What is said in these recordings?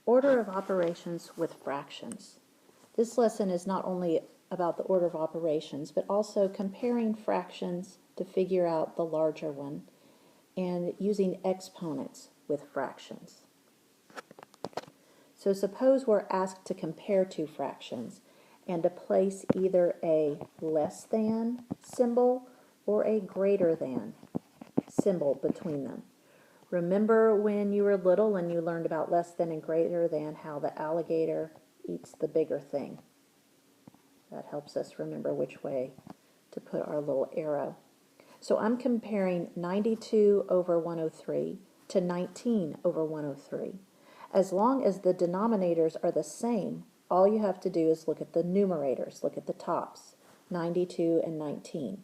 Order of operations with fractions. This lesson is not only about the order of operations, but also comparing fractions to figure out the larger one and using exponents with fractions. So suppose we're asked to compare two fractions and to place either a less than symbol or a greater than symbol between them. Remember when you were little and you learned about less than and greater than, how the alligator eats the bigger thing. That helps us remember which way to put our little arrow. So I'm comparing 92 over 103 to 19 over 103. As long as the denominators are the same, all you have to do is look at the numerators, look at the tops, 92 and 19.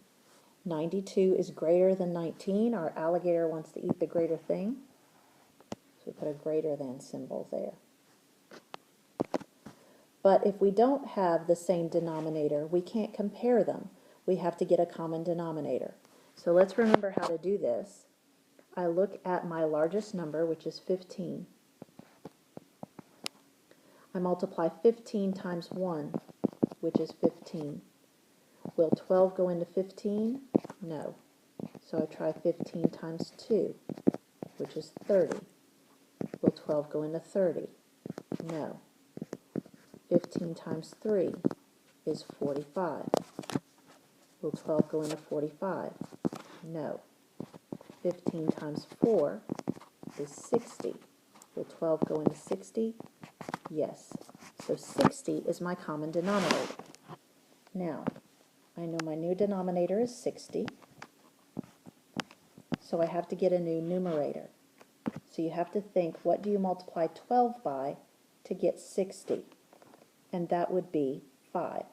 92 is greater than 19. Our alligator wants to eat the greater thing. So we put a greater than symbol there. But if we don't have the same denominator, we can't compare them. We have to get a common denominator. So let's remember how to do this. I look at my largest number, which is 15. I multiply 15 times 1, which is 15. Will 12 go into 15? No. So I try 15 times 2, which is 30. Will 12 go into 30? No. 15 times 3 is 45. Will 12 go into 45? No. 15 times 4 is 60. Will 12 go into 60? Yes. So 60 is my common denominator. Now, I know my new denominator is 60, so I have to get a new numerator. So you have to think, what do you multiply 12 by to get 60? And that would be 5.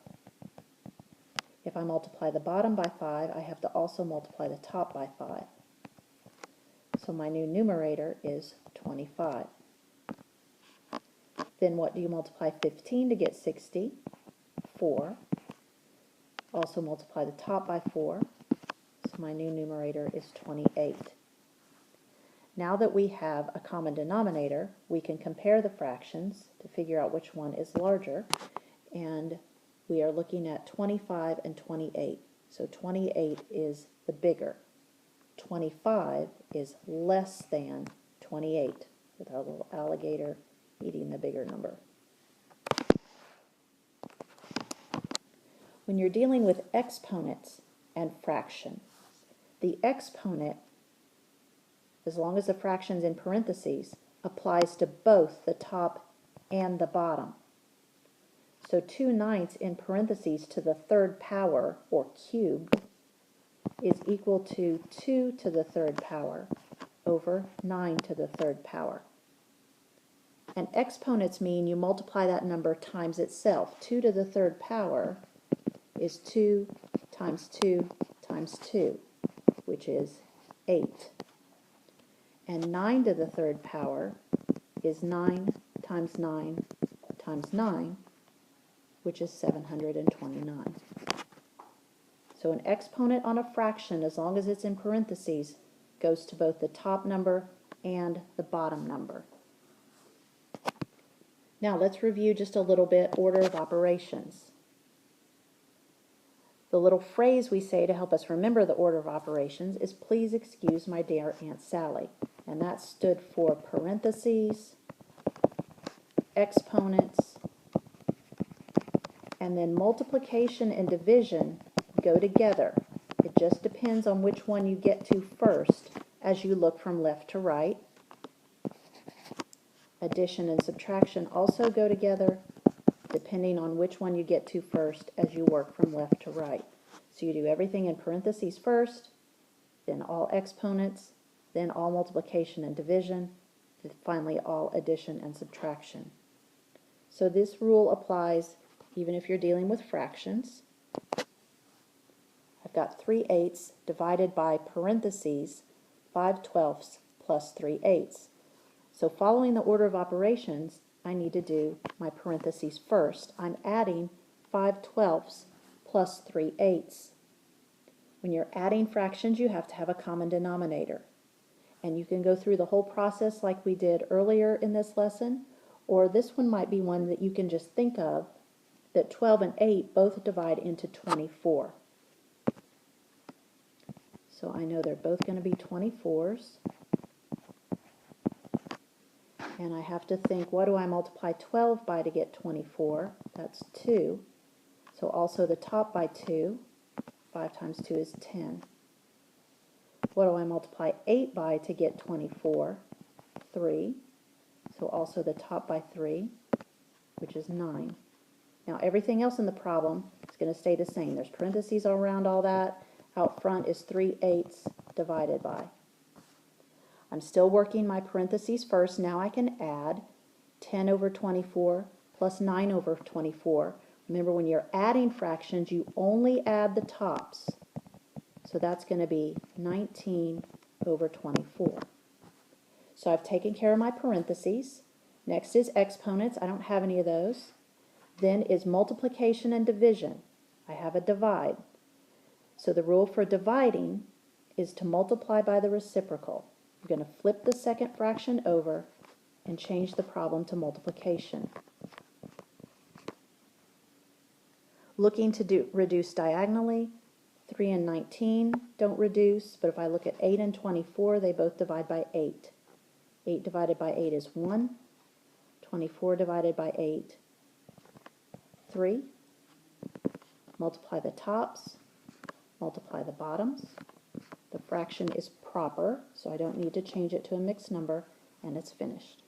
If I multiply the bottom by 5, I have to also multiply the top by 5. So my new numerator is 25. Then what do you multiply 15 to get 60? 4. Also multiply the top by 4. So my new numerator is 28. Now that we have a common denominator, we can compare the fractions to figure out which one is larger. And we are looking at 25 and 28. So 28 is the bigger. 25 is less than 28, with our little alligator eating the bigger number. When you're dealing with exponents and fractions, the exponent, as long as the fraction's in parentheses, applies to both the top and the bottom. So 2/9 in parentheses to the third power, or cubed, is equal to 2 to the third power over 9 to the third power. And exponents mean you multiply that number times itself. 2 to the third power is 2 times 2 times 2, which is 8. And 9 to the third power is 9 times 9 times 9, which is 729. So an exponent on a fraction, as long as it's in parentheses, goes to both the top number and the bottom number. Now let's review just a little bit order of operations. The little phrase we say to help us remember the order of operations is, "Please excuse my dear Aunt Sally." And that stood for parentheses, exponents, and then multiplication and division go together. It just depends on which one you get to first as you look from left to right. Addition and subtraction also go together depending on which one you get to first as you work from left to right. So you do everything in parentheses first, then all exponents, then all multiplication and division, and finally all addition and subtraction. So this rule applies even if you're dealing with fractions. I've got 3/8 divided by parentheses 5/12 plus 3/8. So following the order of operations, I need to do my parentheses first. I'm adding 5/12 plus 3/8. When you're adding fractions, you have to have a common denominator. And you can go through the whole process like we did earlier in this lesson, or this one might be one that you can just think of, that 12 and 8 both divide into 24. So I know they're both going to be 24s. And I have to think, what do I multiply 12 by to get 24? That's 2. So also the top by 2. 5 times 2 is 10. What do I multiply 8 by to get 24? 3. So also the top by 3, which is 9. Now everything else in the problem is going to stay the same. There's parentheses all around all that. Out front is 3/8 divided by. I'm still working my parentheses first. Now I can add 10 over 24 plus 9 over 24. Remember, when you're adding fractions, you only add the tops. So that's going to be 19 over 24. So I've taken care of my parentheses. Next is exponents. I don't have any of those. Then is multiplication and division. I have a divide. So the rule for dividing is to multiply by the reciprocal. You're going to flip the second fraction over and change the problem to multiplication. Looking to reduce diagonally, 3 and 19 don't reduce, but if I look at 8 and 24, they both divide by 8. 8 divided by 8 is 1. 24 divided by 8, 3. Multiply the tops, multiply the bottoms. The fraction is proper, so I don't need to change it to a mixed number, and it's finished.